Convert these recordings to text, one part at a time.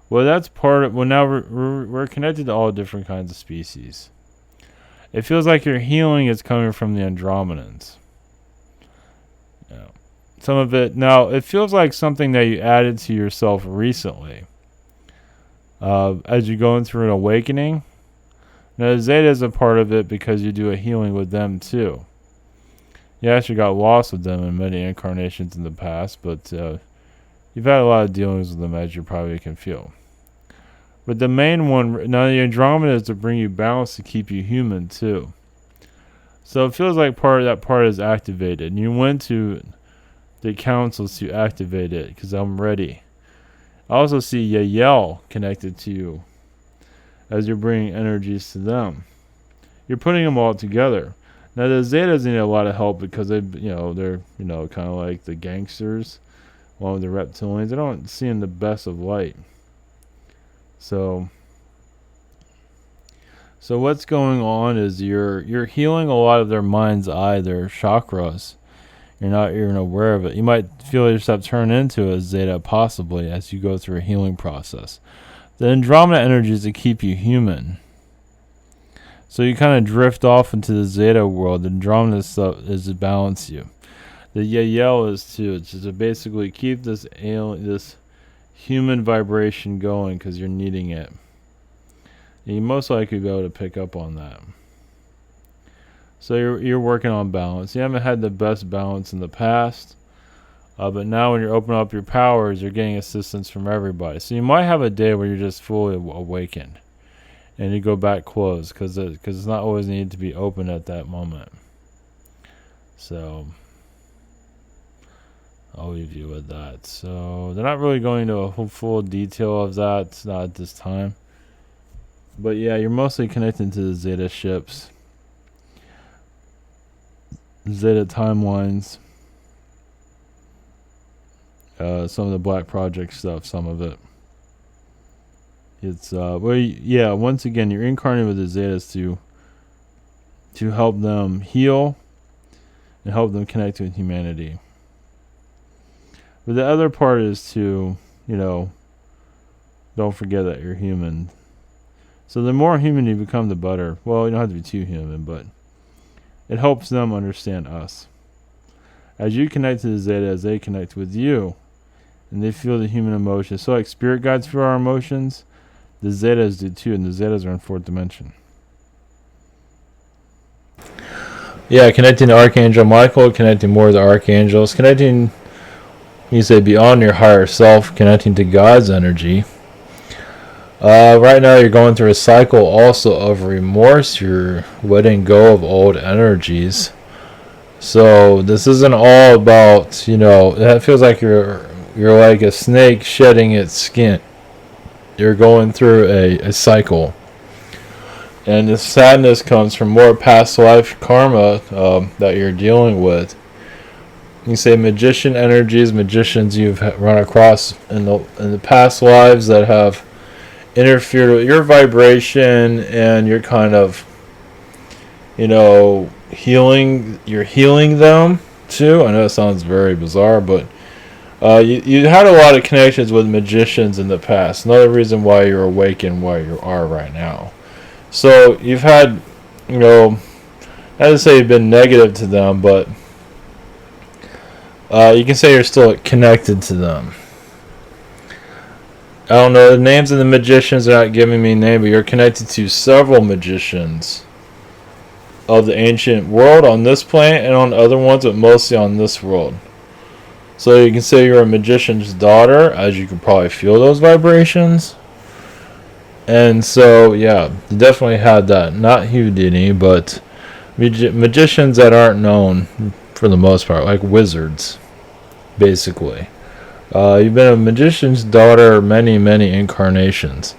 Well, that's part of. Well, now we're connected to all different kinds of species. It feels like your healing is coming from the Andromedans. Yeah. Some of it now. It feels like something that you added to yourself recently. As you're going through an awakening. Now, the Zeta is a part of it because you do a healing with them too. You actually got lost with them in many incarnations in the past, but you've had a lot of dealings with them, as you probably can feel. But the main one, now the Andromeda, is to bring you balance, to keep you human too. So it feels like part of that part is activated. And you went to the councils to activate it because I'm ready. I also see Yael connected to you as you're bringing energies to them. You're putting them all together. Now the Zetas need a lot of help because they're kind of like the gangsters, along with the reptilians. They don't see in the best of light. So what's going on is you're healing a lot of their mind's eye, their chakras. You're not even aware of it. You might feel yourself turn into a Zeta possibly as you go through a healing process. The Andromeda energy is to keep you human. So you kind of drift off into the Zeta world. The Andromeda stuff is to balance you. The Yael is too. It's just to basically keep this human vibration going because you're needing it. And you most likely be able to pick up on that. So you're working on balance. You haven't had the best balance in the past. But now when you're opening up your powers, you're getting assistance from everybody. So you might have a day where you're just fully awakened. And you go back closed because it's not always needed to be open at that moment. So I'll leave you with that. So they're not really going into a full detail of that. It's not at this time. But yeah, you're mostly connected to the Zeta ships. Zeta timelines. Some of the Black Project stuff, some of it. It's once again, you're incarnated with the Zetas to help them heal and help them connect with humanity. But the other part is to, don't forget that you're human. So the more human you become, the better. Well, you don't have to be too human, but it helps them understand us. As you connect to the Zeta, as they connect with you, and they feel the human emotions. So like spirit guides feel our emotions, the Zetas do too, and the Zetas are in fourth dimension. Yeah, connecting to Archangel Michael, connecting more to the archangels, connecting, you say, beyond your higher self, connecting to God's energy. Right now you're going through a cycle also of remorse. You're letting go of old energies. So this isn't all about, it feels like you're like a snake shedding its skin. You're going through a cycle. And this sadness comes from more past life karma that you're dealing with. You say magician energies, magicians you've run across in the past lives that have interfered with your vibration, and you're kind of, healing. You're healing them too. I know it sounds very bizarre, but you had a lot of connections with magicians in the past. Another reason why you're awake and where you are right now. So you've had, not to say you've been negative to them, but you can say you're still connected to them. I don't know the names of the magicians. Are not giving me a name, but you're connected to several magicians of the ancient world on this planet and on other ones, but mostly on this world. So you can say you're a magician's daughter, as you can probably feel those vibrations. And so, yeah, you definitely had that. Not Houdini, but magicians that aren't known for the most part, like wizards, basically. You've been a magician's daughter many, many incarnations.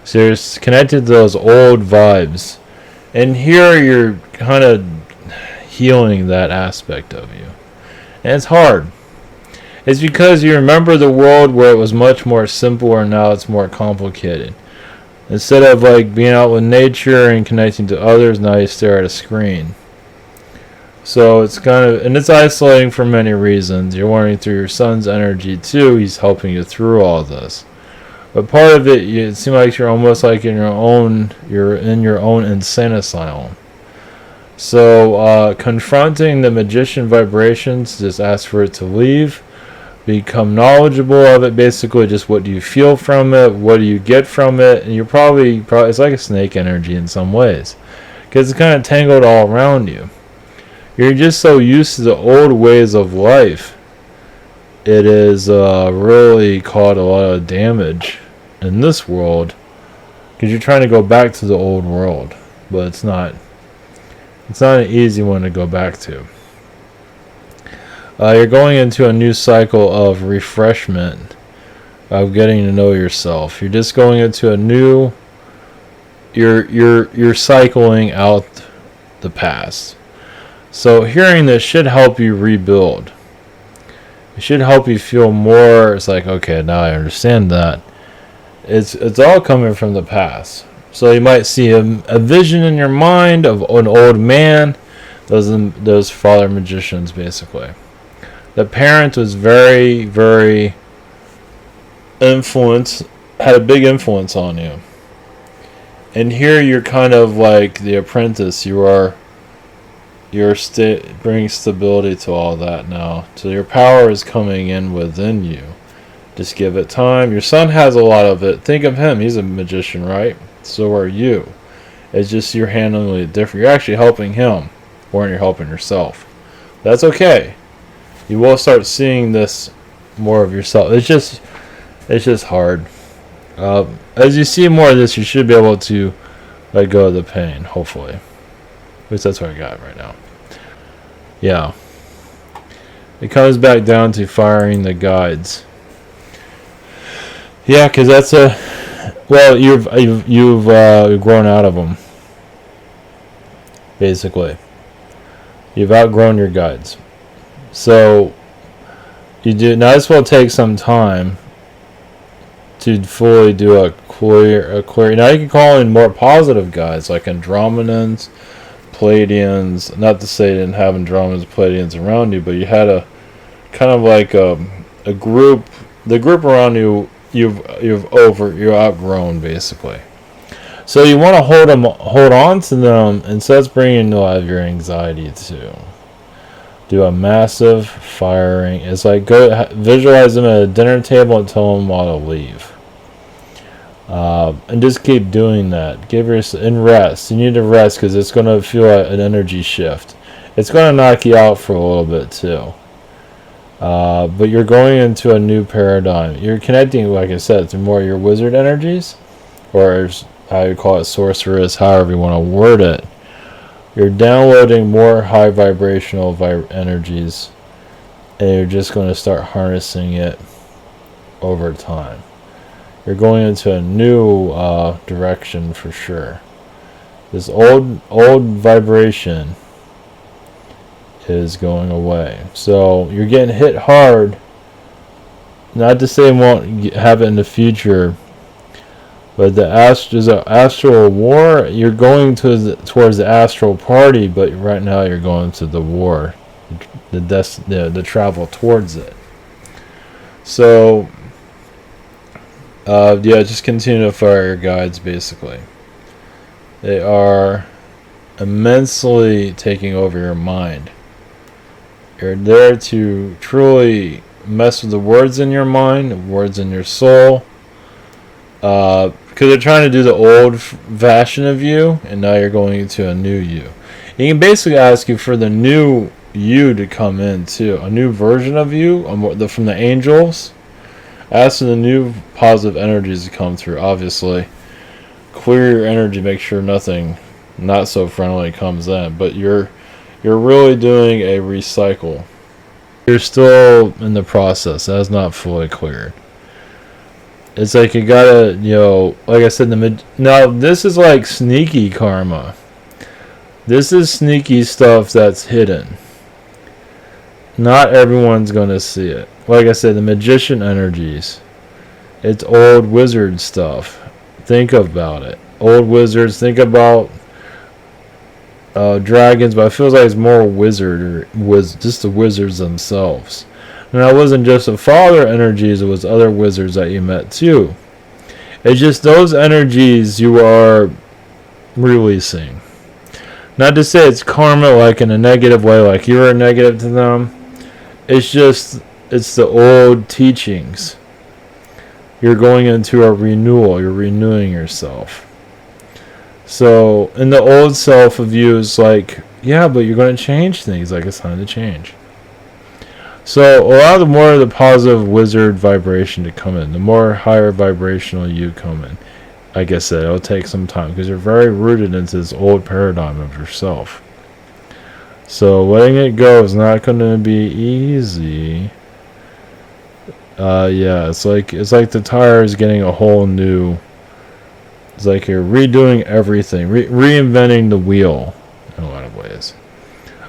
So you're connected to those old vibes. And here you're kind of healing that aspect of you. And it's hard. It's because you remember the world where it was much more simple, and now it's more complicated. Instead of like being out with nature and connecting to others, now you stare at a screen. So it's kind of, and it's isolating for many reasons. You're wandering through your son's energy too. He's helping you through all this. But part of it, it seems like you're almost like you're in your own insane asylum. So confronting the magician vibrations, just ask for it to leave. Become knowledgeable of it. Basically, just what do you feel from it? What do you get from it? And you're probably it's like a snake energy in some ways, because it's kind of tangled all around you. You're just so used to the old ways of life. It is really caused a lot of damage in this world, because you're trying to go back to the old world, but it's not an easy one to go back to. You're going into a new cycle of refreshment, of getting to know yourself. You're just going into a new. You're cycling out the past. So hearing this should help you rebuild. It should help you feel more. It's like, okay, now I understand that. It's all coming from the past. So you might see a vision in your mind of an old man. Those father magicians, basically. The parent was very, very had a big influence on you. And here you're kind of like the apprentice. You're bringing stability to all that now. So your power is coming in within you. Just give it time. Your son has a lot of it. Think of him. He's a magician, right? So are you. It's just you're handling it different. You're actually helping him, or you're helping yourself. That's okay. You will start seeing this more of yourself. It's just hard. As you see more of this, you should be able to let go of the pain, hopefully. At least that's what I got right now. Yeah. It comes back down to firing the guides. Yeah, because that's you've grown out of them. Basically, you've outgrown your guides. So you do now. This will take some time to fully do a clear. Now you can call in more positive guides like Andromedans, Pleiadians. Not to say you didn't have Andromedans, Pleiadians around you, but you had a kind of like a group. The group around you, you're outgrown basically. So you want to hold on to them, and so that's bringing a lot of your anxiety too. Do a massive firing. It's like go visualize them at a dinner table and tell them all to leave. And just keep doing that. And rest. You need to rest because it's going to feel like an energy shift. It's going to knock you out for a little bit too. But you're going into a new paradigm. You're connecting, like I said, to more of your wizard energies, or how you call it, sorceress, however you want to word it. You're downloading more high vibrational energies, and you're just going to start harnessing it over time. You're going into a new direction for sure. This old vibration is going away. So you're getting hit hard. Not to say it won't happen in the future, but there's an astral war. You're going towards the astral party, but right now you're going to the war, the travel towards it. So, just continue to fire your guides. Basically, they are immensely taking over your mind. You're there to truly mess with the words in your mind, the words in your soul. Because they're trying to do the old version of you, and now you're going into a new you. You can basically ask you for the new you to come in too, a new version of you from the angels. Ask for the new positive energies to come through. Obviously, clear your energy, make sure nothing not so friendly comes in. But you're really doing a recycle. You're still in the process. That's not fully cleared. It's like you gotta, like I said, now this is like sneaky karma. This is sneaky stuff that's hidden. Not everyone's gonna see it. Like I said, the magician energies. It's old wizard stuff. Think about it. Old wizards. Think about dragons, but it feels like it's more just the wizards themselves. And that wasn't just the father energies, it was other wizards that you met too. It's just those energies you are releasing. Not to say it's karma like in a negative way, like you're negative to them. It's just, it's the old teachings. You're going into a renewal. You're renewing yourself. So, in the old self of you is like, yeah, but you're going to change things. Like, it's time to change. So, allow the more of the positive wizard vibration to come in. The more higher vibrational you come in. Like I said, it'll take some time because you're very rooted into this old paradigm of yourself. So, letting it go is not going to be easy. Yeah, it's like the tire is getting a whole new. It's like you're redoing everything, reinventing the wheel in a lot of ways.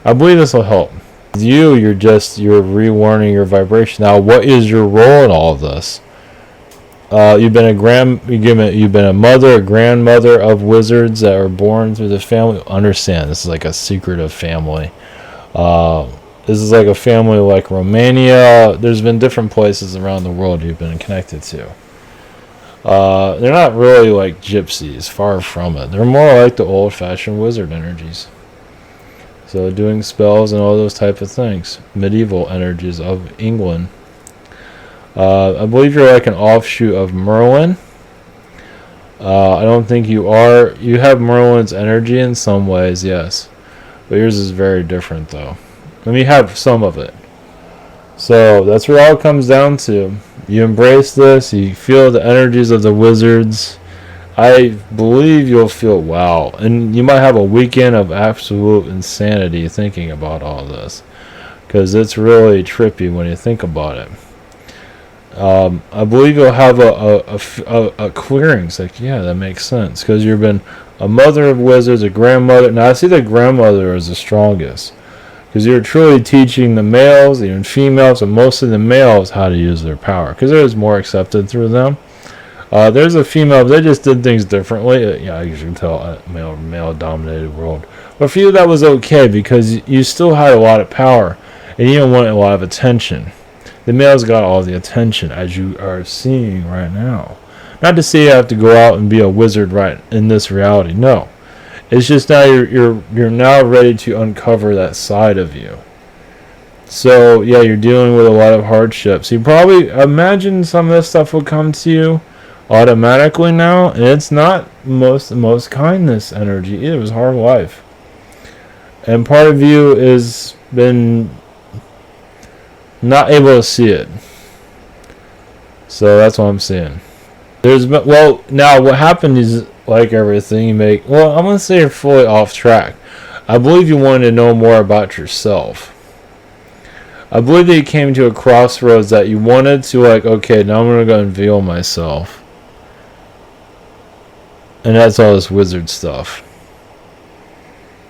I believe this will help. With you, you're rewarning your vibration. Now, what is your role in all of this? You've been a mother, a grandmother of wizards that are born through the family. Understand, this is like a secretive family. This is like a family like Romania. There's been different places around the world you've been connected to. They're not really like gypsies, far from it. They're more like the old-fashioned wizard energies. So doing spells and all those type of things. Medieval energies of England. I believe you're like an offshoot of Merlin. I don't think you are. You have Merlin's energy in some ways, yes. But yours is very different, though. Let me have some of it. So that's where it all comes down to. You embrace this. You feel the energies of the wizards. I believe you'll feel wow. And you might have a weekend of absolute insanity thinking about all this. Because it's really trippy when you think about it. I believe you'll have a clearing. It's like, yeah, that makes sense. Because you've been a mother of wizards, a grandmother. Now, I see the grandmother as the strongest. Because you're truly teaching the males, even females, and mostly the males how to use their power. Because it is more accepted through them. There's a female, they just did things differently. Yeah, you can tell a male-dominated world. But for you, that was okay because you still had a lot of power. And you didn't want a lot of attention. The males got all the attention, as you are seeing right now. Not to say you have to go out and be a wizard right in this reality. No. It's just now you're now ready to uncover that side of you. So yeah, you're dealing with a lot of hardships. You probably imagine some of this stuff will come to you automatically now, and it's not most kindness energy. It was hard life, and part of you is been not able to see it. So that's what I'm saying. Now what happened is, like everything you make, I'm going to say you're fully off track. I believe you wanted to know more about yourself. I believe that you came to a crossroads that you wanted to, like, okay, now I'm going to go unveil myself. And that's all this wizard stuff.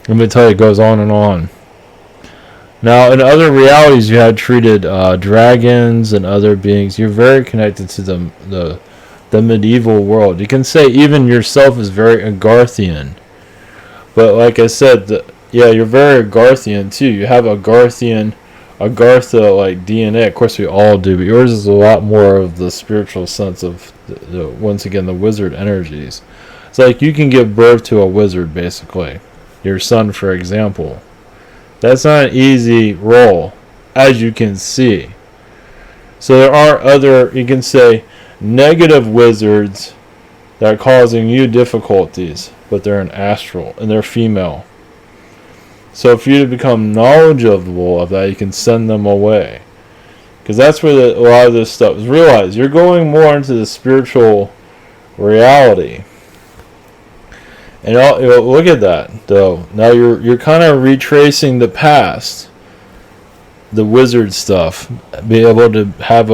Let me tell you, it goes on and on. Now, in other realities, you had treated dragons and other beings. You're very connected to the medieval world. You can say even yourself is very Agarthian. But like I said, you're very Agarthian too. You have Agartha like DNA. Of course we all do, but yours is a lot more of the spiritual sense of once again the wizard energies. It's like you can give birth to a wizard basically. Your son, for example. That's not an easy role, as you can see. So there are other, you can say, negative wizards that are causing you difficulties, but they're an astral and they're female. So for you to become knowledgeable of that, you can send them away, because that's where a lot of this stuff is. Realize you're going more into the spiritual reality, and look at that though. Now you're kind of retracing the past, the wizard stuff, be able to have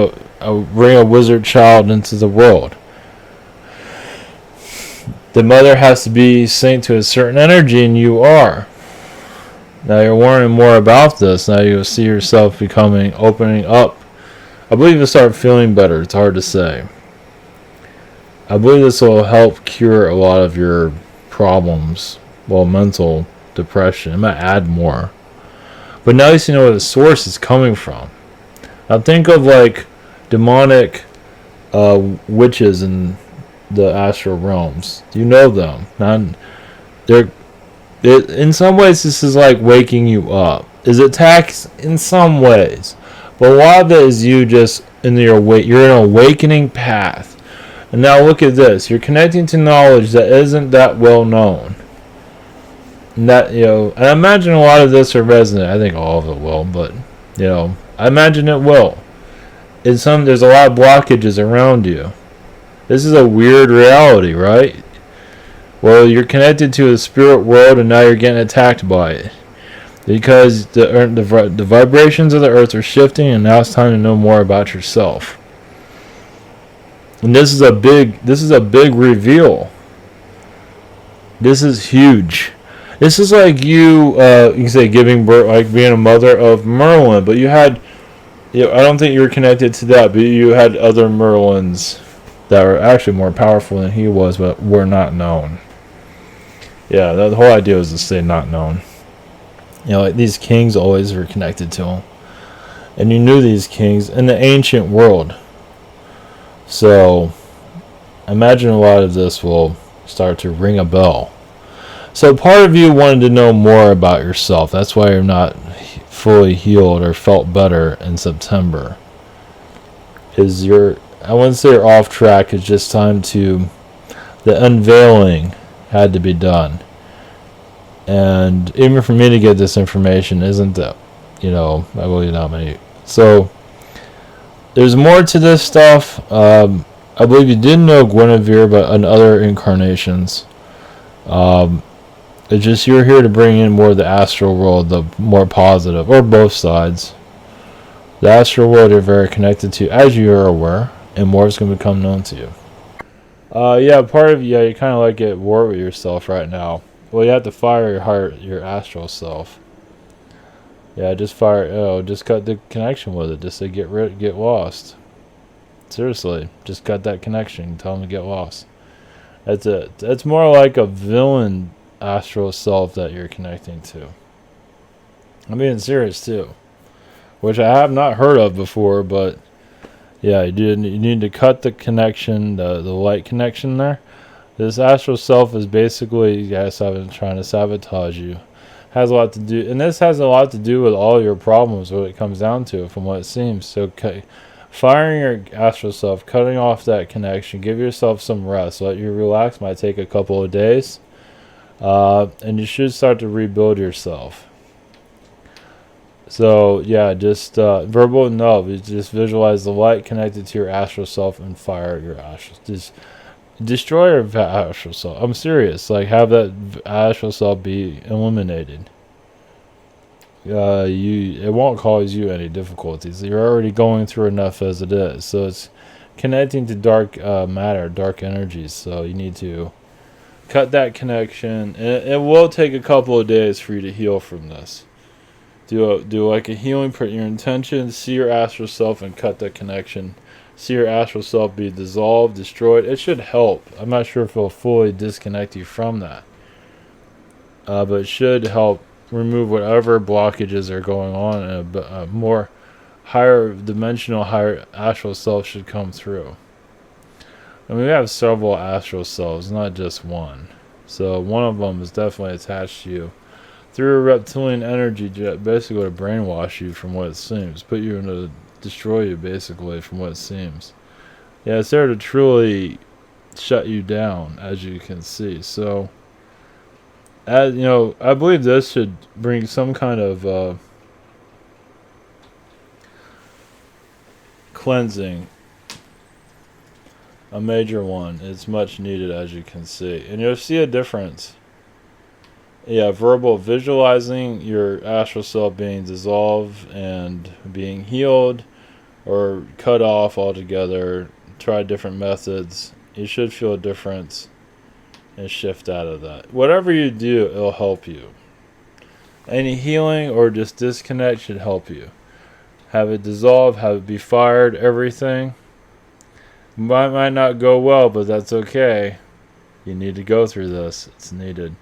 bring a wizard child into the world. The mother has to be synced to a certain energy, and you are. Now you're learning more about this. Now you'll see yourself opening up. I believe you'll start feeling better. It's hard to say. I believe this will help cure a lot of your problems. Well, mental depression. It might add more. But now you see where the source is coming from. Now think of like demonic witches and the astral realms. You know them. They're in some ways this is like waking you up. Is it tax in some ways, but a lot of it is you just in your you're in an awakening path. And now look at this. You're connecting to knowledge that isn't that well known. And that, and I imagine a lot of this are resonant. I think all of it will, but I imagine it will. There's a lot of blockages around you. This is a weird reality, right? Well, you're connected to a spirit world, and now you're getting attacked by it because the vibrations of the earth are shifting, and now it's time to know more about yourself. And this is a big reveal. This is huge. This is like you can say giving birth, like being a mother of Merlin, but you had, I don't think you were connected to that, but you had other Merlins that were actually more powerful than he was, but were not known. Yeah, the whole idea was to stay not known. Like these kings always were connected to him. And you knew these kings in the ancient world. So, imagine a lot of this will start to ring a bell. So part of you wanted to know more about yourself. That's why you're not fully healed or felt better in September. I wouldn't say you're off track. It's just time to, the unveiling had to be done. And even for me to get this information isn't that, I believe not many. So there's more to this stuff. I believe you did know Guinevere, but in other incarnations. It's just you're here to bring in more of the astral world, the more positive, or both sides. The astral world you're very connected to, as you are aware, and more is going to become known to you. Part of you kind of like at war with yourself right now. Well, you have to fire your astral self. Yeah, just just cut the connection with it, just to get lost. Seriously, just cut that connection. Tell them to get lost. That's it. That's more like a villain astral self that you're connecting to. I'm being serious too, which I have not heard of before, but yeah, you need to cut the connection, the light connection there. This astral self is basically, trying to sabotage you. Has a lot to do, and this has a lot to do with all your problems, what it comes down to, from what it seems. So, firing your astral self, cutting off that connection, give yourself some rest, let you relax. Might take a couple of days, and you should start to rebuild yourself. So, yeah, just verbal just visualize the light connected to your astral self and fire your astral. Just destroy your astral self. I'm serious. Like, have that astral self be eliminated. It won't cause you any difficulties. You're already going through enough as it is. So it's connecting to dark matter, dark energies. So you need to cut that connection. And it will take a couple of days for you to heal from this. Do like a healing, put your intention, see your astral self and cut that connection. See your astral self be dissolved, destroyed. It should help. I'm not sure if it'll fully disconnect you from that. But it should help remove whatever blockages are going on, and a more higher dimensional, higher astral self should come through. And we have several astral selves, not just one. So one of them is definitely attached to you through a reptilian energy jet, basically to brainwash you from what it seems, put you into destroy you basically from what it seems. Yeah, it's there to truly shut you down, as you can see. So, I believe this should bring some kind of cleansing, a major one. It's much needed, as you can see, and you'll see a difference. Yeah, visualizing your astral self being dissolved and being healed or cut off altogether. Try different methods. You should feel a difference and shift out of that. Whatever you do, it'll help you. Any healing or just disconnect should help you. Have it dissolve, have it be fired, everything. Might not go well, but that's okay. You need to go through this. It's needed.